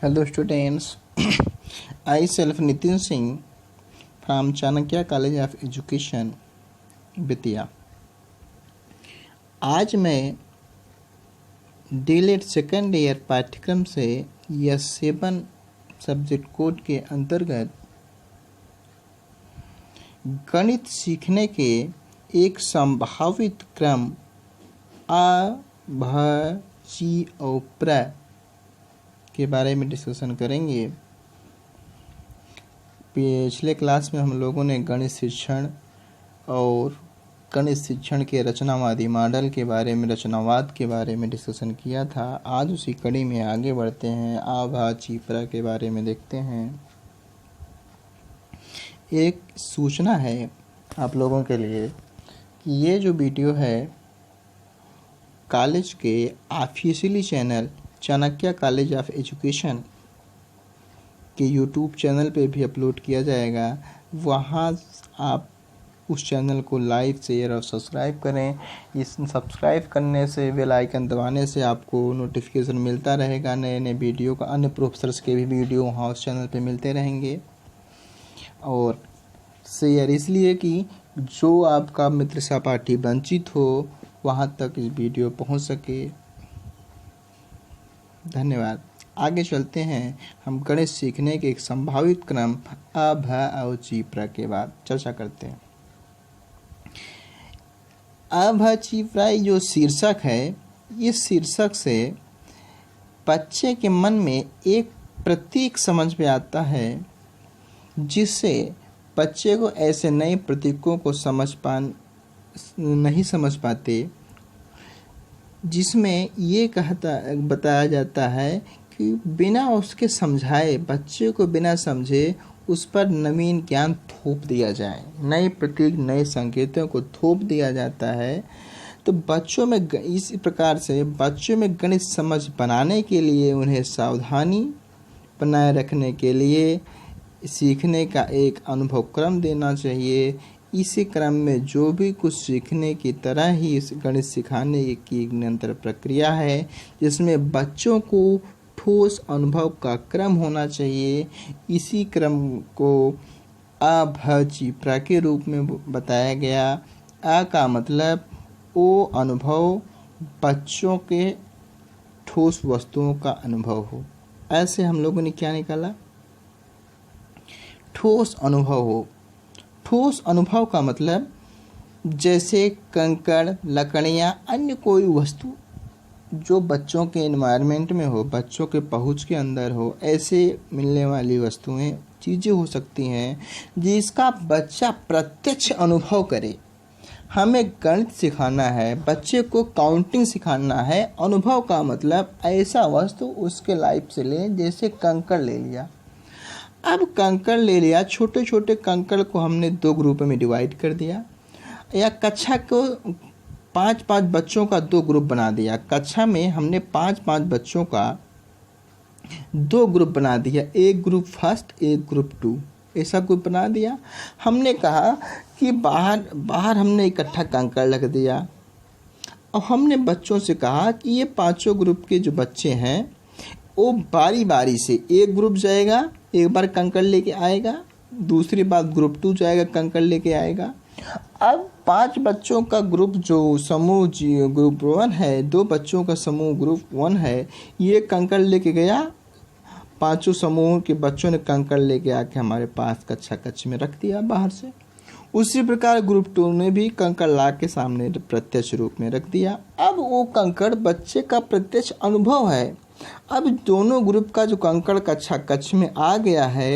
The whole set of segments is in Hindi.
Hello students, I self Nitin Singh from Chanakya College of Education, Bettiah. आज मैं डीलेट सेकेंड ईयर पाठ्यक्रम से यह 7 सब्जेक्ट कोड के अंतर्गत गणित सीखने के एक संभावित क्रम आ, भ, ची और प्र के बारे में डिस्कशन करेंगे। पिछले क्लास में हम लोगों ने गणित शिक्षण और गणित शिक्षण के रचनावादी मॉडल के बारे में, रचनावाद के बारे में डिस्कशन किया था। आज उसी कड़ी में आगे बढ़ते हैं, आ, भा, ची, प्र के बारे में देखते हैं। एक सूचना है आप लोगों के लिए कि ये जो वीडियो है कॉलेज के officially channel Chanakya college of education के यूट्यूब चैनल पे भी अपलोड किया जाएगा। वहाँ आप उस चैनल को लाइक, शेयर और सब्सक्राइब करें। इस सब्सक्राइब करने से, बेल आइकन दबाने से आपको नोटिफिकेशन मिलता रहेगा नए नए वीडियो का। अन्य प्रोफेसर्स के भी वीडियो वहाँ उस चैनल पे मिलते रहेंगे। और शेयर इसलिए कि जो आपका मित्र सहपाठी वंचित हो वहाँ तक इस वीडियो पहुँच सके। धन्यवाद। आगे चलते हैं। हम गणित सीखने के एक संभावित क्रम आ, भ और ची, प्र के बाद चर्चा करते हैं। आ, भ, ची, प्र जो शीर्षक है, इस शीर्षक से बच्चे के मन में एक प्रतीक समझ में आता है जिससे बच्चे को ऐसे नए प्रतीकों को नहीं समझ पाते, जिसमें ये बताया जाता है कि बिना उसके समझाए, बच्चे को बिना समझे उस पर नवीन ज्ञान थोप दिया जाए, नए प्रतीक, नए संकेतों को थोप दिया जाता है। तो बच्चों में इस प्रकार से बच्चों में गणित समझ बनाने के लिए, उन्हें सावधानी बनाए रखने के लिए सीखने का एक अनुभव क्रम देना चाहिए। इसी क्रम में जो भी कुछ सीखने की तरह ही इस गणित सिखाने की एक निरंतर प्रक्रिया है, जिसमें बच्चों को ठोस अनुभव का क्रम होना चाहिए। इसी क्रम को आ, भ, ची, प्र के रूप में बताया गया। आ का मतलब वो अनुभव बच्चों के ठोस वस्तुओं का अनुभव हो। ऐसे हम लोगों ने क्या निकाला? ठोस अनुभव हो। ठोस अनुभव का मतलब जैसे कंकड़, लकड़ियाँ, अन्य कोई वस्तु जो बच्चों के एनवायरनमेंट में हो, बच्चों के पहुँच के अंदर हो, ऐसे मिलने वाली वस्तुएं, चीज़ें हो सकती हैं जिसका बच्चा प्रत्यक्ष अनुभव करे। हमें गणित सिखाना है, बच्चे को काउंटिंग सिखाना है। अनुभव का मतलब ऐसा वस्तु उसके लाइफ से लें, जैसे कंकड़ ले लिया। अब कंकड़ ले लिया, छोटे छोटे कंकड़ को हमने 2 ग्रुप में डिवाइड कर दिया, या कक्षा को 5-5 बच्चों का 2 ग्रुप बना दिया। कक्षा में हमने 5-5 बच्चों का 2 ग्रुप बना दिया, एक ग्रुप फर्स्ट, एक ग्रुप 2, ऐसा ग्रुप बना दिया। हमने कहा कि बाहर हमने इकट्ठा कंकड़ रख दिया। और हमने बच्चों से कहा कि ये 5 ग्रुप के जो बच्चे हैं वो बारी बारी से, एक ग्रुप जाएगा, एक बार कंकड़ लेके आएगा, दूसरी बार ग्रुप 2 जाएगा, कंकड़ लेके आएगा। अब 5 बच्चों का ग्रुप जो समूह ग्रुप 1 है, 2 बच्चों का समूह ग्रुप 1 है, ये कंकड़ लेके गया। 5 समूह के बच्चों ने कंकड़ लेके आके हमारे पास कक्षा में रख दिया बाहर से। उसी प्रकार ग्रुप 2 ने भी कंकड़ ला के सामने प्रत्यक्ष रूप में रख दिया। अब वो कंकड़ बच्चे का प्रत्यक्ष अनुभव है। अब दोनों ग्रुप का जो कंकड़ कक्षा में आ गया है,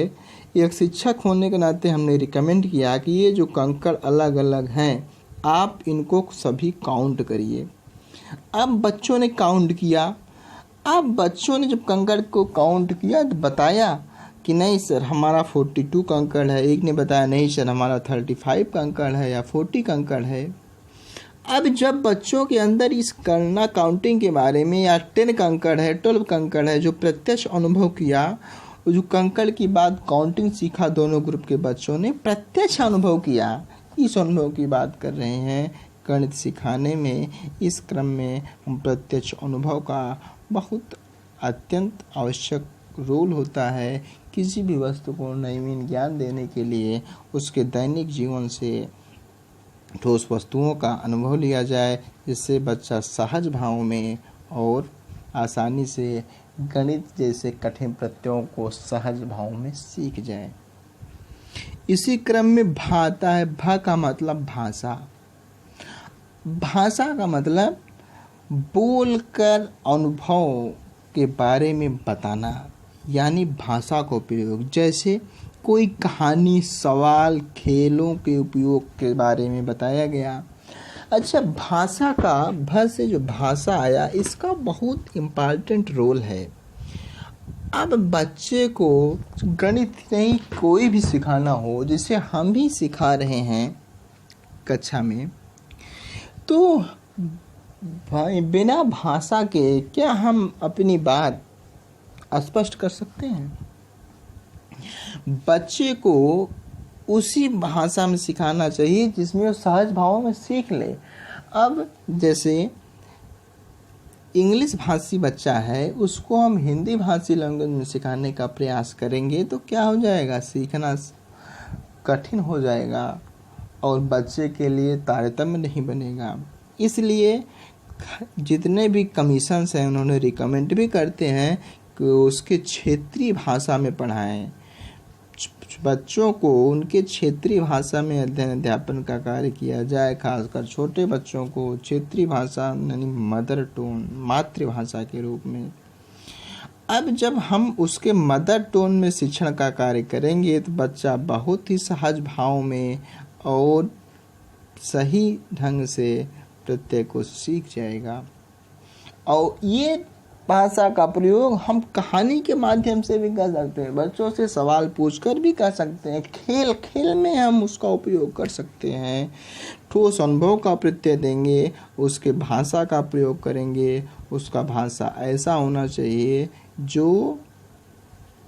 एक शिक्षक होने के नाते हमने रिकमेंड किया कि ये जो कंकड़ अलग अलग हैं, आप इनको सभी काउंट करिए। अब बच्चों ने काउंट किया। अब बच्चों ने जब कंकड़ को काउंट किया तो बताया कि नहीं सर, हमारा 42 कंकड़ है। एक ने बताया नहीं सर, हमारा 35 कंकड़ है या 40 कंकड़ है। अब जब बच्चों के अंदर इस गणना काउंटिंग के बारे में, या 10 कंकड़ है, 12 कंकड़ है, जो प्रत्यक्ष अनुभव किया, जो कंकड़ की बात काउंटिंग सीखा, दोनों ग्रुप के बच्चों ने प्रत्यक्ष अनुभव किया। इस अनुभव की बात कर रहे हैं गणित सिखाने में। इस क्रम में हम प्रत्यक्ष अनुभव का बहुत अत्यंत आवश्यक रोल होता है किसी भी वस्तु को नवीन ज्ञान देने के लिए उसके दैनिक जीवन से ठोस वस्तुओं का अनुभव लिया जाए, जिससे बच्चा सहज भाव में और आसानी से गणित जैसे कठिन प्रत्ययों को सहज भाव में सीख जाए। इसी क्रम में भा आता है। भा का मतलब भाषा। भाषा का मतलब बोलकर अनुभव के बारे में बताना, यानी भाषा का उपयोग। जैसे कोई कहानी, सवाल, खेलों के उपयोग के बारे में बताया गया। अच्छा, भाषा का भ से जो भाषा आया, इसका बहुत इम्पॉर्टेंट रोल है। अब बच्चे को गणित नहीं कोई भी सिखाना हो, जैसे हम भी सिखा रहे हैं कक्षा में, तो बिना भाषा के क्या हम अपनी बात स्पष्ट कर सकते हैं? बच्चे को उसी भाषा में सिखाना चाहिए जिसमें वो सहज भाव में सीख ले। अब जैसे इंग्लिश भाषी बच्चा है, उसको हम हिंदी भाषी लैंग्वेज में सिखाने का प्रयास करेंगे तो क्या हो जाएगा, सीखना कठिन हो जाएगा और बच्चे के लिए तारतम्य नहीं बनेगा। इसलिए जितने भी कमीशंस हैं उन्होंने रिकमेंड भी करते हैं कि उसके क्षेत्रीय भाषा में पढ़ाएं। बच्चों को उनके क्षेत्रीय भाषा में अध्ययन अध्यापन का कार्य किया जाए। खासकर छोटे बच्चों को क्षेत्रीय भाषा यानी मदर टोन, मातृभाषा के रूप में। अब जब हम उसके मदर टोन में शिक्षण का कार्य करेंगे तो बच्चा बहुत ही सहज भाव में और सही ढंग से प्रत्यय को सीख जाएगा। और ये भाषा का प्रयोग हम कहानी के माध्यम से भी कर सकते हैं, बच्चों से सवाल पूछकर भी कर सकते हैं, खेल खेल में हम उसका उपयोग कर सकते हैं। ठोस अनुभव का प्रत्यय देंगे, उसके भाषा का प्रयोग करेंगे। उसका भाषा ऐसा होना चाहिए जो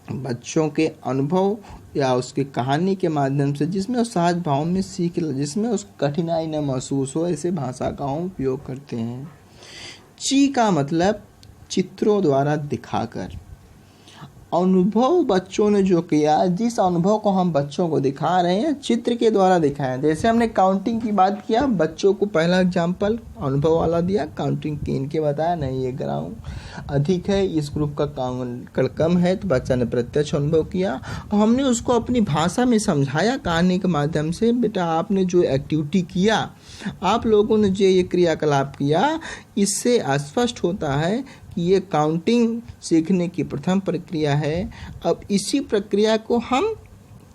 बच्चों के अनुभव या उसकी कहानी के माध्यम से जिसमें उस सहज भाव में सीख, जिसमें उस कठिनाई न महसूस हो, ऐसे भाषा का हम उपयोग करते हैं। ची का मतलब चित्रों द्वारा दिखाकर। अनुभव बच्चों ने जो किया, जिस अनुभव को हम बच्चों को दिखा रहे हैं चित्र के द्वारा दिखाएं। जैसे हमने काउंटिंग की बात किया, बच्चों को पहला एग्जाम्पल अनुभव वाला दिया, काउंटिंग कीन के बताया नहीं ये ग्राउंड अधिक है, इस ग्रुप का काउंट कम है, तो बच्चा ने प्रत्यक्ष अनुभव किया और हमने उसको अपनी भाषा में समझाया कहानी के माध्यम से। बेटा आपने जो एक्टिविटी किया, आप लोगों ने जो ये क्रियाकलाप किया, इससे स्पष्ट होता है कि ये काउंटिंग सीखने की प्रथम प्रक्रिया है। अब इसी प्रक्रिया को हम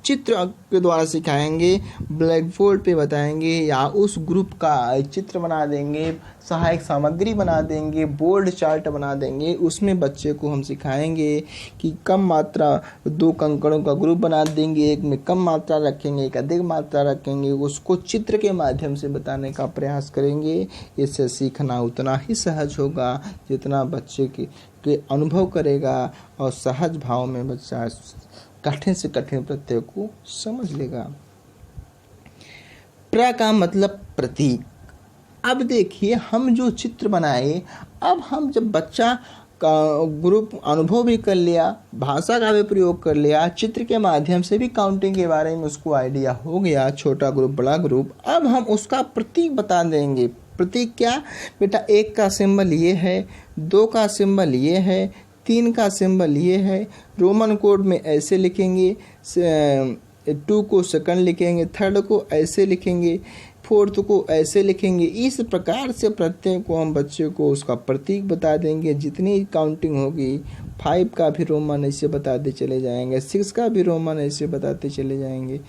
चित्र के द्वारा सिखाएंगे, ब्लैक बोर्ड पे बताएंगे या उस ग्रुप का चित्र बना देंगे, सहायक सामग्री बना देंगे, बोर्ड चार्ट बना देंगे। उसमें बच्चे को हम सिखाएंगे कि कम मात्रा 2 कंकड़ों का ग्रुप बना देंगे, एक में कम मात्रा रखेंगे, एक अधिक मात्रा रखेंगे। उसको चित्र के माध्यम से बताने का प्रयास करेंगे। इससे सीखना उतना ही सहज होगा जितना बच्चे के अनुभव करेगा और सहज भाव में बच्चा कठिन से कठिन प्रत्यय को समझ लेगा। प्र का मतलब प्रतीक। अब देखिए हम जो चित्र बनाए, अब हम जब बच्चा का ग्रुप अनुभव भी कर लिया, भाषा का भी प्रयोग कर लिया, चित्र के माध्यम से भी काउंटिंग के बारे में उसको आइडिया हो गया, छोटा ग्रुप बड़ा ग्रुप। अब हम उसका प्रतीक बता देंगे। प्रतीक क्या बेटा, 1 का सिंबल ये है, 2 का सिंबल ये है, 3 का सिंबल ये है। रोमन कोड में ऐसे लिखेंगे, 2 को सेकंड लिखेंगे, 3rd को ऐसे लिखेंगे, 4th को ऐसे लिखेंगे। इस प्रकार से प्रत्यय को हम बच्चे को उसका प्रतीक बता देंगे। जितनी काउंटिंग होगी, 5 का भी रोमन ऐसे बताते चले जाएंगे, 6 का भी रोमन ऐसे बताते चले जाएंगे।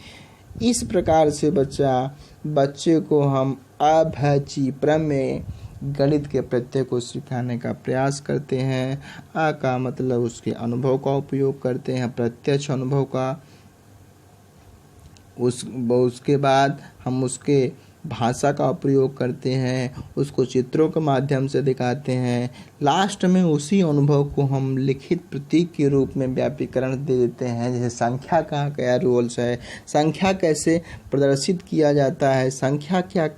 इस प्रकार से बच्चे को हम अ भ ची प्र में गणित के प्रत्यय को सिखाने का प्रयास करते हैं। आ का मतलब उसके अनुभव का उपयोग करते हैं, प्रत्यक्ष अनुभव का। उसके बाद हम उसके भाषा का प्रयोग करते हैं, उसको चित्रों के माध्यम से दिखाते हैं। लास्ट में उसी अनुभव को हम लिखित प्रतीक के रूप में व्यापीकरण दे देते हैं। जैसे संख्या का क्या रोल्स है, संख्या कैसे प्रदर्शित किया जाता है, संख्या क्या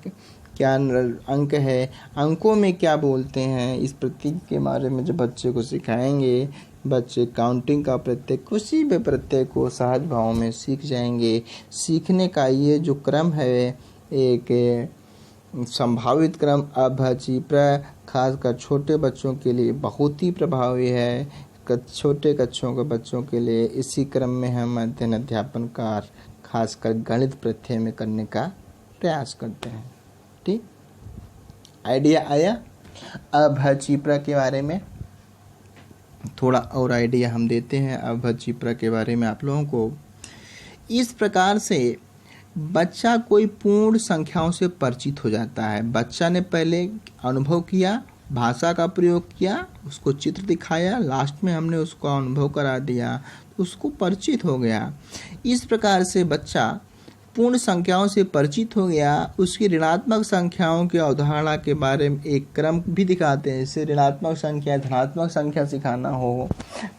क्या अंक है, अंकों में क्या बोलते हैं, इस प्रतीक के बारे में जब बच्चे को सिखाएंगे, बच्चे काउंटिंग का प्रत्यय, किसी भी प्रत्यय को सहज भाव में सीख जाएंगे। सीखने का ये जो क्रम है एक संभावित क्रम अभची प्र खासकर छोटे बच्चों के लिए बहुत ही प्रभावी है। छोटे कक्षों के बच्चों के लिए इसी क्रम में हम अध्ययन अध्यापन कार्य खासकर गणित प्रत्यय में करने का प्रयास करते हैं। ठीक, आइडिया आया। अभचिप्रा के बारे में थोड़ा और आइडिया हम देते हैं अभचिप्रा के बारे में आप लोगों को। इस प्रकार से बच्चा कोई पूर्ण संख्याओं से परिचित हो जाता है। बच्चा ने पहले अनुभव किया, भाषा का प्रयोग किया, उसको चित्र दिखाया, लास्ट में हमने उसको अनुभव करा दिया, तो उसको परिचित हो गया। इस प्रकार से बच्चा पूर्ण संख्याओं से परिचित हो गया। उसकी ऋणात्मक संख्याओं की अवधारणा के बारे में एक क्रम भी दिखाते हैं। जैसे ऋणात्मक संख्या, धनात्मक संख्या सिखाना हो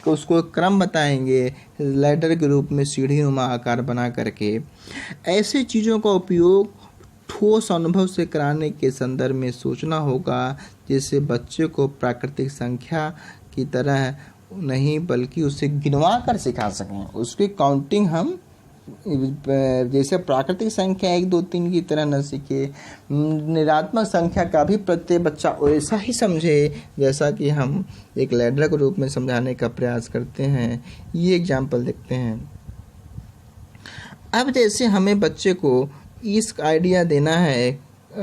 तो उसको एक क्रम बताएंगे लैडर के रूप में, सीढ़ी नुमा आकार बना करके। ऐसे चीज़ों का उपयोग ठोस अनुभव से कराने के संदर्भ में सोचना होगा, जिससे बच्चे को प्राकृतिक संख्या की तरह नहीं बल्कि उसे गिनवा कर सिखा सकें। उसकी काउंटिंग हम जैसे प्राकृतिक संख्या 1 2 3 की तरह न सीखे, ऋणात्मक संख्या का भी प्रत्येक बच्चा वैसा ही समझे जैसा कि हम एक लैडर के रूप में समझाने का प्रयास करते हैं। ये एग्जाम्पल देखते हैं। अब जैसे हमें बच्चे को इस आइडिया देना है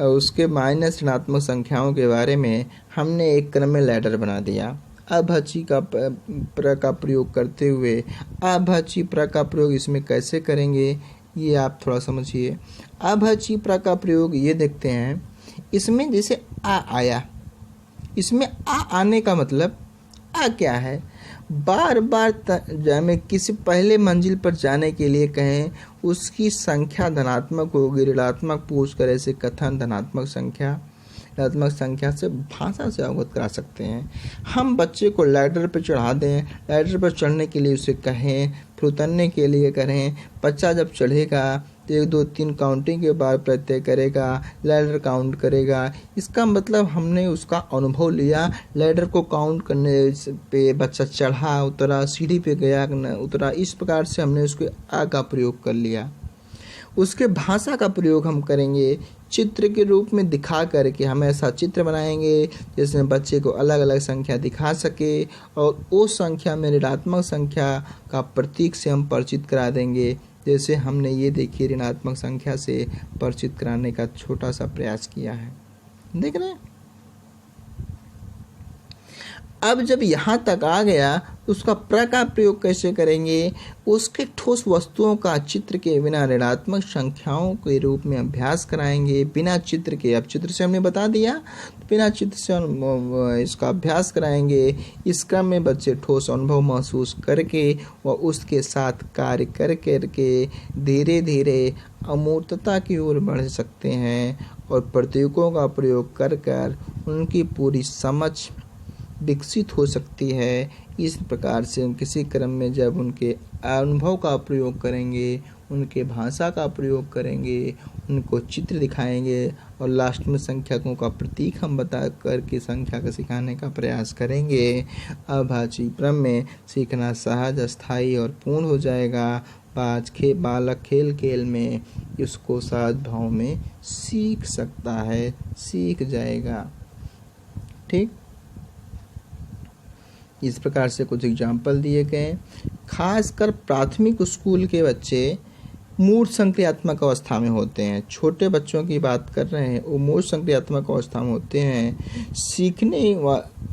उसके माइनस ऋणात्मक संख्याओं के बारे में, हमने एक क्रम में लैडर बना दिया। अभची का प्र का प्रयोग करते हुए, अभची प्र का प्रयोग इसमें कैसे करेंगे ये आप थोड़ा समझिए। अभची प्र का प्रयोग ये देखते हैं। इसमें जैसे आ आया, इसमें आ आने का मतलब आ क्या है, बार बार में किसी पहले मंजिल पर जाने के लिए कहें, उसकी संख्या धनात्मक होगी, ऋणात्मक पूछ कर ऐसे कथन धनात्मक संख्या ऋणात्मक संख्या से भाषा से अवगत करा सकते हैं। हम बच्चे को लैडर पर चढ़ा दें, लैडर पर चढ़ने के लिए उसे कहें, फिर उतरने के लिए करें। बच्चा जब चढ़ेगा तो 1 2 3 काउंटिंग के बाद प्रत्यय करेगा, लैडर काउंट करेगा। इसका मतलब हमने उसका अनुभव लिया, लैडर को काउंट करने पे बच्चा चढ़ा उतरा, सीढ़ी पे गया उतरा, इस प्रकार से हमने उसके आ का प्रयोग कर लिया। उसके भाषा का प्रयोग हम करेंगे चित्र के रूप में दिखा करके। हम ऐसा चित्र बनाएंगे जिसमें बच्चे को अलग अलग संख्या दिखा सके और उस संख्या में ऋणात्मक संख्या का प्रतीक से हम परिचित करा देंगे। जैसे हमने ये देखिए ऋणात्मक संख्या से परिचित कराने का छोटा सा प्रयास किया है, देख रहे हैं। अब जब यहाँ तक आ गया तो उसका प्र का प्रयोग कैसे करेंगे, उसके ठोस वस्तुओं का चित्र के बिना ऋणात्मक संख्याओं के रूप में अभ्यास कराएंगे, बिना चित्र के। अब चित्र से हमने बता दिया, तो बिना चित्र से इसका अभ्यास कराएंगे। इस क्रम में बच्चे ठोस अनुभव महसूस करके व उसके साथ कार्य कर करके धीरे धीरे अमूर्तता की ओर बढ़ सकते हैं और प्रतीकों का प्रयोग कर कर उनकी पूरी समझ विकसित हो सकती है। इस प्रकार से किसी क्रम में जब उनके अनुभव का प्रयोग करेंगे, उनके भाषा का प्रयोग करेंगे, उनको चित्र दिखाएंगे और लास्ट में संख्याकों का प्रतीक हम बता करके संख्या का सिखाने का प्रयास करेंगे। अभाची क्रम में सीखना सहज, अस्थायी और पूर्ण हो जाएगा। बालक खेल खेल में इसको सहज भाव में सीख सकता है, सीख जाएगा। ठीक, इस प्रकार से कुछ एग्जाम्पल दिए गए। खासकर प्राथमिक स्कूल के बच्चे मूढ़ संक्रियात्मक अवस्था में होते हैं। छोटे बच्चों की बात कर रहे हैं, वो मूढ़ संक्रियात्मक अवस्था में होते हैं। सीखने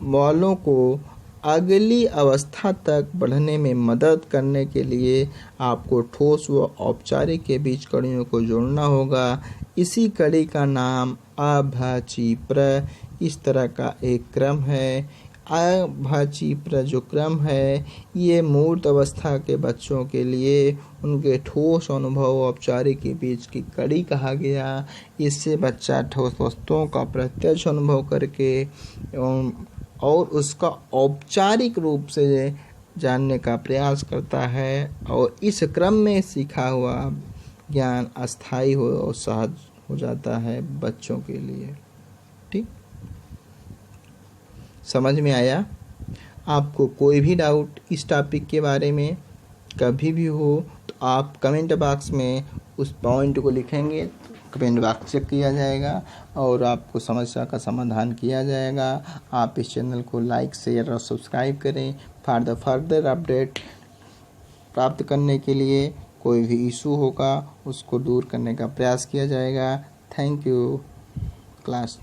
वालों को अगली अवस्था तक बढ़ने में मदद करने के लिए आपको ठोस व औपचारिक के बीच कड़ियों को जोड़ना होगा। इसी कड़ी का नाम अभाची प्र इस तरह का एक क्रम है। अभाची प्र जो क्रम है ये मूर्त अवस्था के बच्चों के लिए उनके ठोस अनुभव औपचारिक के बीच की कड़ी कहा गया। इससे बच्चा ठोस वस्तुओं का प्रत्यक्ष अनुभव करके और उसका औपचारिक रूप से जानने का प्रयास करता है और इस क्रम में सीखा हुआ ज्ञान अस्थायी हो और सहज हो जाता है बच्चों के लिए। ठीक, समझ में आया? आपको कोई भी डाउट इस टॉपिक के बारे में कभी भी हो तो आप कमेंट बॉक्स में उस पॉइंट को लिखेंगे, कमेंट बॉक्स चेक किया जाएगा और आपको समस्या का समाधान किया जाएगा। आप इस चैनल को लाइक, शेयर और सब्सक्राइब करें। फर्दर अपडेट प्राप्त करने के लिए कोई भी इशू होगा उसको दूर करने का प्रयास किया जाएगा। Thank you class.